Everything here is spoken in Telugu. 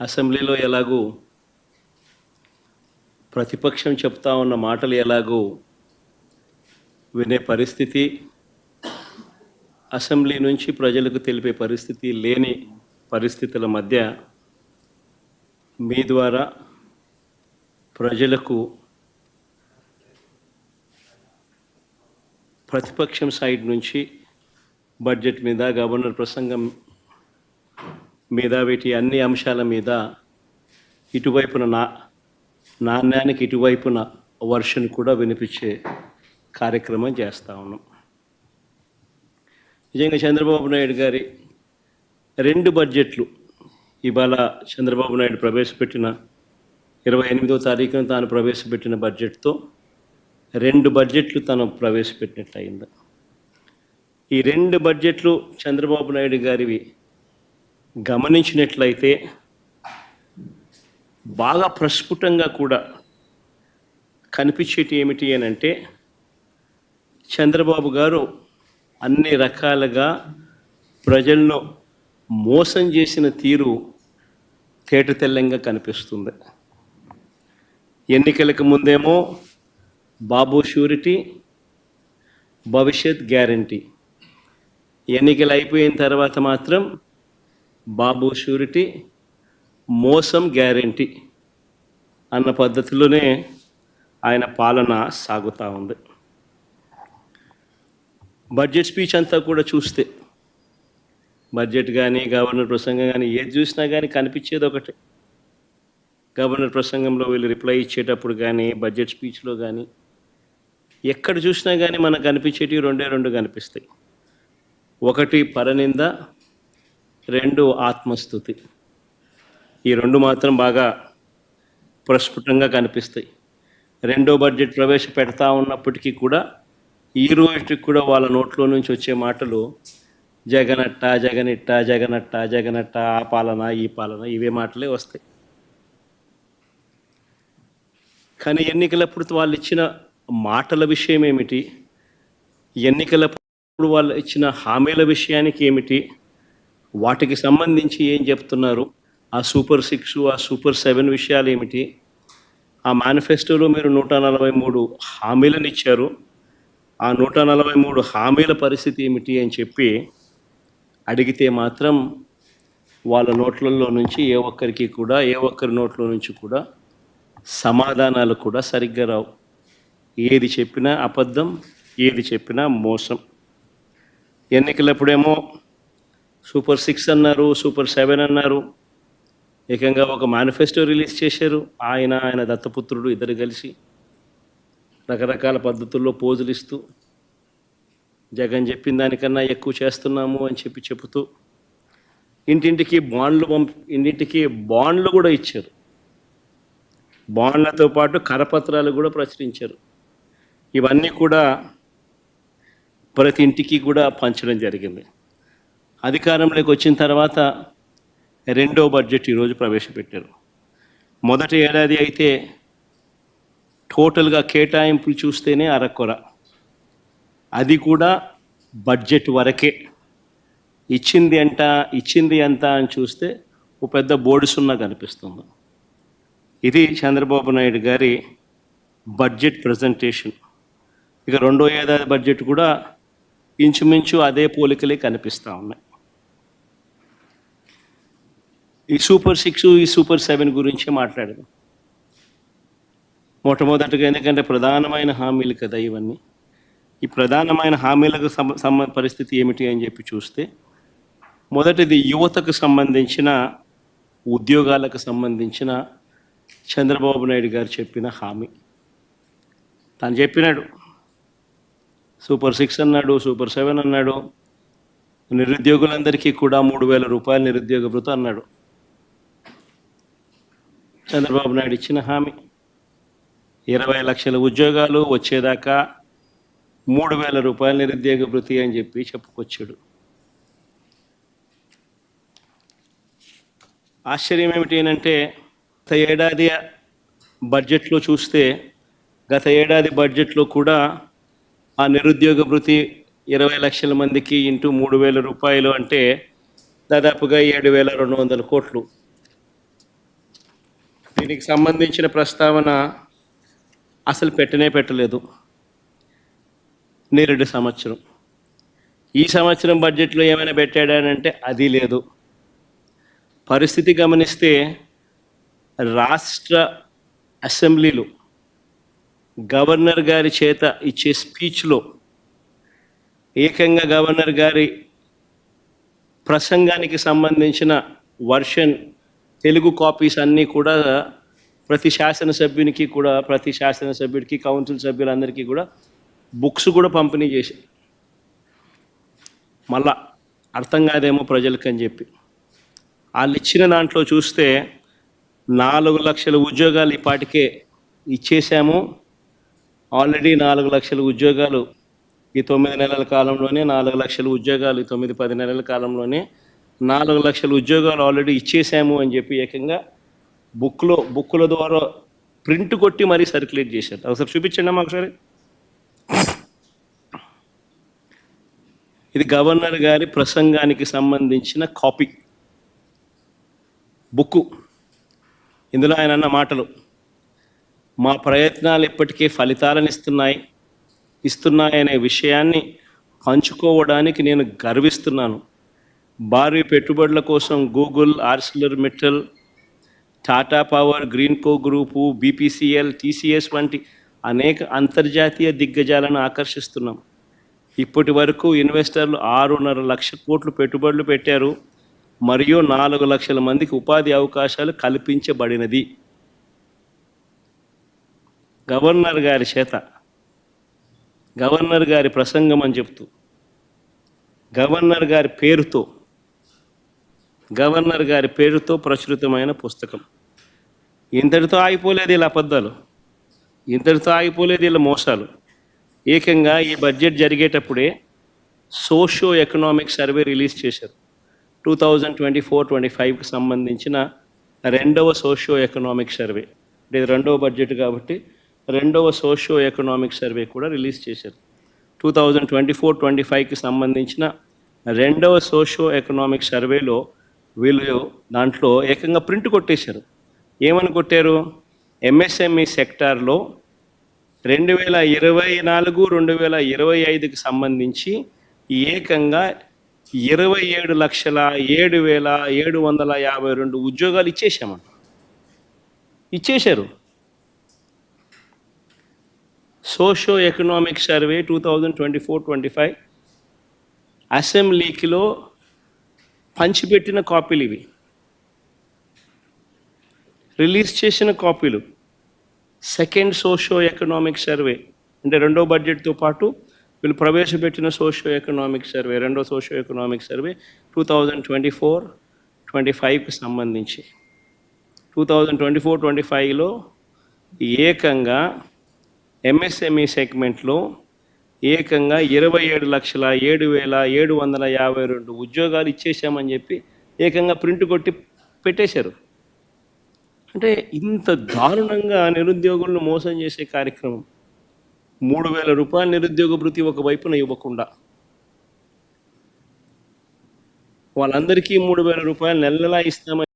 అసెంబ్లీలో ఎలాగూ ప్రతిపక్షం చెప్తా ఉన్న మాటలు ఎలాగూ వినే పరిస్థితి, అసెంబ్లీ నుంచి ప్రజలకు తెలిపే పరిస్థితి లేని పరిస్థితుల మధ్య మీ ద్వారా ప్రజలకు ప్రతిపక్షం సైడ్ నుంచి బడ్జెట్ మీద, గవర్నర్ ప్రసంగం మీద, వీటి అన్ని అంశాల మీద ఇటువైపున నాణ్యానికి ఇటువైపున వర్షన్ కూడా వినిపించే కార్యక్రమం చేస్తూ ఉన్నాం. నిజంగా చంద్రబాబు నాయుడు గారి 2 బడ్జెట్లు ఇవాళ చంద్రబాబు నాయుడు ప్రవేశపెట్టిన 28వ తారీఖున తాను ప్రవేశపెట్టిన బడ్జెట్తో 2 బడ్జెట్లు తను ప్రవేశపెట్టినట్లు అయింది. ఈ 2 బడ్జెట్లు చంద్రబాబు నాయుడు గారివి గమనించినట్లయితే బాగా ప్రస్ఫుటంగా కూడా కనిపించేటి ఏమిటి అని అంటే, చంద్రబాబు గారు అన్ని రకాలుగా ప్రజలను మోసం చేసిన తీరు తేటతెల్లంగా కనిపిస్తుంది. ఎన్నికలకు ముందేమో బాబు షూరిటీ, భవిష్యత్ గ్యారంటీ, ఎన్నికలు అయిపోయిన తర్వాత మాత్రం బాబు షూరిటీ, మోసం గ్యారంటీ అన్న పద్ధతిలోనే ఆయన పాలన సాగుతూ ఉంది. బడ్జెట్ స్పీచ్ అంతా కూడా చూస్తే, బడ్జెట్ కానీ గవర్నర్ ప్రసంగం కానీ ఏది చూసినా కానీ కనిపించేది ఒకటే. గవర్నర్ ప్రసంగంలో వీళ్ళు రిప్లై ఇచ్చేటప్పుడు కానీ, బడ్జెట్ స్పీచ్లో కానీ ఎక్కడ చూసినా కానీ మనకు కనిపించేటివి 2 కనిపిస్తాయి. ఒకటి పరనింద, 2 ఆత్మస్తుతి. ఈ 2 మాత్రం బాగా ప్రస్ఫుటంగా కనిపిస్తాయి. 2వ బడ్జెట్ ప్రవేశపెడతా ఉన్నప్పటికీ కూడా ఈ రోజుకి కూడా వాళ్ళ నోట్లో నుంచి వచ్చే మాటలు జగనట్ట, జగనిట్ట, జగనట్ట, జగనట్ట, ఆ పాలన, ఈ పాలన, ఇవే మాటలే వస్తాయి. కానీ ఎన్నికలప్పుడు వాళ్ళు ఇచ్చిన మాటల విషయం ఏమిటి, ఎన్నికలప్పుడు వాళ్ళు ఇచ్చిన హామీల విషయానికి ఏమిటి, వాటికి సంబంధించి ఏం చెప్తున్నారు, ఆ సూపర్ 6, ఆ సూపర్ 7 విషయాలు ఏమిటి, ఆ మేనిఫెస్టోలో మీరు 143 హామీలను ఇచ్చారు, ఆ 143 హామీల పరిస్థితి ఏమిటి అని చెప్పి అడిగితే మాత్రం వాళ్ళ నోట్లలో నుంచి ఏ ఒక్కరి నోట్ల నుంచి కూడా సమాధానాలు కూడా సరిగ్గా రావు. ఏది చెప్పినా అబద్ధం, ఏది చెప్పినా మోసం. ఎన్నికలప్పుడేమో సూపర్ 6 అన్నారు, సూపర్ 7 అన్నారు, ఏకంగా ఒక మేనిఫెస్టో రిలీజ్ చేశారు. ఆయన దత్తపుత్రుడు ఇద్దరు కలిసి రకరకాల పద్ధతుల్లో పోజులు ఇస్తూ జగన్ చెప్పిన దానికన్నా ఎక్కువ చేస్తున్నాము అని చెబుతూ ఇంటింటికి బాండ్లు కూడా ఇచ్చారు. బాండ్లతో పాటు కరపత్రాలు కూడా ప్రచురించారు. ఇవన్నీ కూడా ప్రతి ఇంటికి కూడా పంచడం జరిగింది. అధికారంలోకి వచ్చిన తర్వాత 2వ బడ్జెట్ ఈరోజు ప్రవేశపెట్టారు. మొదటి ఏడాది అయితే టోటల్గా కేటాయింపులు చూస్తేనే అరకొర, అది కూడా బడ్జెట్ వరకే. ఇచ్చింది ఎంత అని చూస్తే ఒక పెద్ద బోర్డు సున్నా కనిపిస్తుంది. ఇది చంద్రబాబు నాయుడు గారి బడ్జెట్ ప్రజెంటేషన్. ఇక 2వ ఏడాది బడ్జెట్ కూడా ఇంచుమించు అదే పోలికలే కనిపిస్తూ ఉన్నాయి. ఈ సూపర్ 6, ఈ సూపర్ 7 గురించి మాట్లాడదాం. మొట్టమొదటిగా, ఎందుకంటే ప్రధానమైన హామీలు కదా ఇవన్నీ. ఈ ప్రధానమైన హామీలకు పరిస్థితి ఏమిటి అని చెప్పి చూస్తే, మొదటిది యువతకు సంబంధించిన, ఉద్యోగాలకు సంబంధించిన చంద్రబాబు నాయుడు గారు చెప్పిన హామీ. తను చెప్పినాడు, సూపర్ 6 అన్నాడు, సూపర్ 7 అన్నాడు, నిరుద్యోగులందరికీ కూడా 3,000 రూపాయలు నిరుద్యోగ భృతి అన్నాడు. చంద్రబాబు నాయుడు ఇచ్చిన హామీ 20 లక్షల ఉద్యోగాలు వచ్చేదాకా 3,000 రూపాయలు నిరుద్యోగ భృతి అని చెప్పి చెప్పుకొచ్చాడు. ఆశ్చర్యం ఏమిటి అంటే, గత ఏడాది బడ్జెట్లో చూస్తే, గత ఏడాది బడ్జెట్లో కూడా ఆ నిరుద్యోగ భృతి 20 లక్షల మందికి ఇంటూ 3,000 రూపాయలు అంటే దాదాపుగా 7,200 కోట్లు. దీనికి సంబంధించిన ప్రస్తావన అసలు పెట్టలేదు నేరేడు సంవత్సరం. ఈ సంవత్సరం బడ్జెట్లో ఏమైనా పెట్టాడానంటే అది లేదు. పరిస్థితి గమనిస్తే రాష్ట్ర అసెంబ్లీలో గవర్నర్ గారి చేత ఇచ్చే స్పీచ్లో ఏకంగా గవర్నర్ గారి ప్రసంగానికి సంబంధించిన వర్షన్ తెలుగు కాపీస్ అన్నీ కూడా ప్రతి శాసనసభ్యుడికి కౌన్సిల్ సభ్యులందరికీ కూడా బుక్స్ కూడా పంపిణీ చేశారు. మళ్ళా అర్థం కాదేమో ప్రజలకని చెప్పి వాళ్ళు ఇచ్చిన దాంట్లో చూస్తే 4 లక్షల ఉద్యోగాలు ఇప్పటికే ఇచ్చేసాము. ఆల్రెడీ 4 లక్షల ఉద్యోగాలు ఈ 9 నెలల కాలంలోనే, 4 లక్షల ఉద్యోగాలు ఈ 9-10 నెలల కాలంలోనే 4 లక్షల ఉద్యోగాలు ఆల్రెడీ ఇచ్చేసాము అని చెప్పి ఏకంగా బుక్కుల ద్వారా ప్రింట్ కొట్టి మరీ సర్క్యులేట్ చేశారు. ఒకసారి చూపించండి అమ్మా ఒకసారి. ఇది గవర్నర్ గారి ప్రసంగానికి సంబంధించిన కాపీ బుక్కు. ఇందులో ఆయన అన్న మాటలు: మా ప్రయత్నాలు ఇప్పటికే ఫలితాలను ఇస్తున్నాయనే విషయాన్ని పంచుకోవడానికి నేను గర్విస్తున్నాను. భారీ పెట్టుబడుల కోసం Google, Arcelor Mittal, Tata power, Greenko group, BPCL, TCS వంటి అనేక అంతర్జాతీయ దిగ్గజాలను ఆకర్షిస్తున్నాం. ఇప్పటి వరకు ఇన్వెస్టర్లు 6.5 లక్షల కోట్లు పెట్టుబడులు పెట్టారు మరియు 4 లక్షల మందికి ఉపాధి అవకాశాలు కల్పించబడినది. గవర్నర్ గారి చేత గవర్నర్ గారి ప్రసంగం అని చెప్తూ గవర్నర్ గారి పేరుతో ప్రచురితమైన పుస్తకం. ఇంతటితో ఆగిపోలేదు ఇలా అబద్ధాలు, ఇంతటితో ఆగిపోలేదు ఇలా మోసాలు. ఏకంగా ఈ బడ్జెట్ జరిగేటప్పుడే సోషియో ఎకనామిక్ సర్వే రిలీజ్ చేశారు. 2024-25కి సంబంధించిన రెండవ సోషియో ఎకనామిక్ సర్వే. అంటే ఇది రెండవ బడ్జెట్ కాబట్టి రెండవ సోషియో ఎకనామిక్ సర్వే కూడా రిలీజ్ చేశారు. 2024-25కి సంబంధించిన రెండవ సోషియో ఎకనామిక్ సర్వేలో వీళ్ళు దాంట్లో ఏకంగా ప్రింట్ కొట్టేశారు. ఏమని కొట్టారు? ఎంఎస్ఎంఈ సెక్టార్లో 2024-2025కి సంబంధించి ఏకంగా 27,07,752 ఉద్యోగాలు ఇచ్చేశారు. సోషియో ఎకనామిక్ సర్వే 2024-25 అసెంబ్లీకిలో పంచిపెట్టిన కాపీలు ఇవి, రిలీజ్ చేసిన కాపీలు. సెకండ్ సోషియో ఎకనామిక్ సర్వే అంటే రెండో బడ్జెట్తో పాటు వీళ్ళు ప్రవేశపెట్టిన సోషియో ఎకనామిక్ సర్వే, రెండో సోషియో ఎకనామిక్ సర్వే 2024-25కి సంబంధించి 2024-25లో ఏకంగా ఎంఎస్ఎంఈ సెగ్మెంట్లో ఏకంగా 27,07,752 ఉద్యోగాలు ఇచ్చేసామని చెప్పి ఏకంగా ప్రింట్ కొట్టి పెట్టేశారు. అంటే ఇంత దారుణంగా నిరుద్యోగులను మోసం చేసే కార్యక్రమం. 3,000 రూపాయల నిరుద్యోగ భృతి ఒకవైపున ఇవ్వకుండా వాళ్ళందరికీ 3,000 రూపాయలు నెలలా ఇస్తామని